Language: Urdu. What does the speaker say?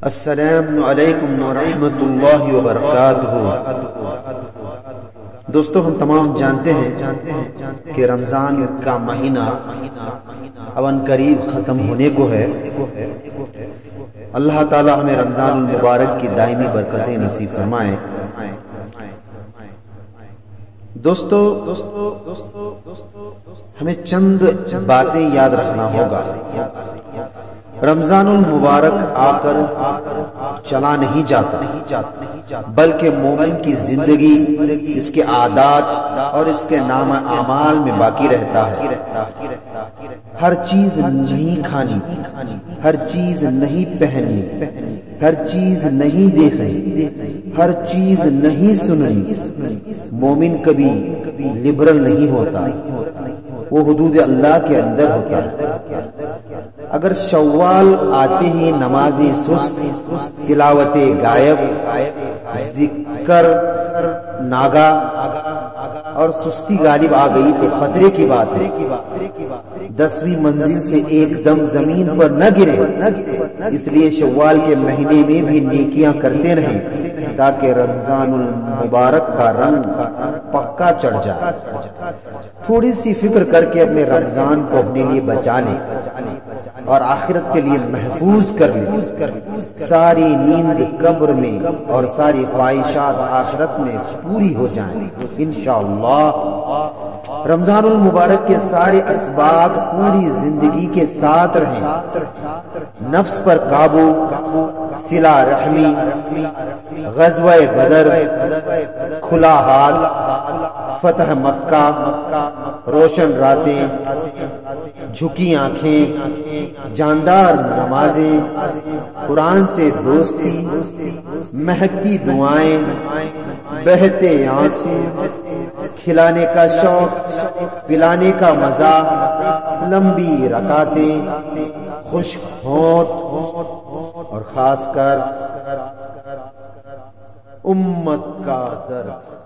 السلام علیکم ورحمۃ اللہ وبرکاتہ۔ دوستو، ہم تمام جانتے ہیں کہ رمضان کا مہینہ اب قریب ختم ہونے کو ہے۔ اللہ تعالی ہمیں رمضان المبارک کی دائمی برکتیں نصیب فرمائے۔ دوستو، ہمیں چند باتیں یاد رکھنا ہوگا۔ رمضان المبارک آ کر چلا نہیں جاتا، بلکہ مومن کی زندگی اس کے عادات اور اس کے نام اعمال میں باقی رہتا ہے۔ ہر چیز نہیں کھانی، ہر چیز نہیں پہنی، ہر چیز نہیں دیکھنی، ہر چیز نہیں سننی۔ مومن کبھی لبرل نہیں ہوتا، وہ حدود اللہ کے اندر ہوتا ہے۔ اگر شوال آتے ہی نمازیں سست، تلاوت غائب، ذکر ناگا اور سستی غالب آ گئی تو خطرے کی بات ہے 10ویں منزل سے ایک دم زمین پر نہ گرے۔ اس لیے شوال کے مہینے میں بھی نیکیاں کرتے رہیں تاکہ رمضان المبارک کا رنگ پکا چڑھ جائے۔ تھوڑی سی فکر کر کے اپنے رمضان کو اپنے لیے بچا لیں اور آخرت کے لیے محفوظ کر لیں۔ ساری نیند قبر میں اور ساری خواہشات آخرت میں پوری ہو جائیں انشاءاللہ۔ رمضان المبارک کے سارے اسباب پوری زندگی کے ساتھ رہیں۔ نفس پر قابو، صلہ رحمی، غزوہ بدر، کھلا ہاتھ، فتح مکہ، روشن راتیں، جھکی آنکھیں، جاندار نمازیں، قرآن سے دوستی، مہکتی دعائیں، بہتے آنسو، کھلانے کا شوق، پلانے کا مزہ، لمبی رکعتیں، خشک ہونٹ اور خاص کر امت کا درد۔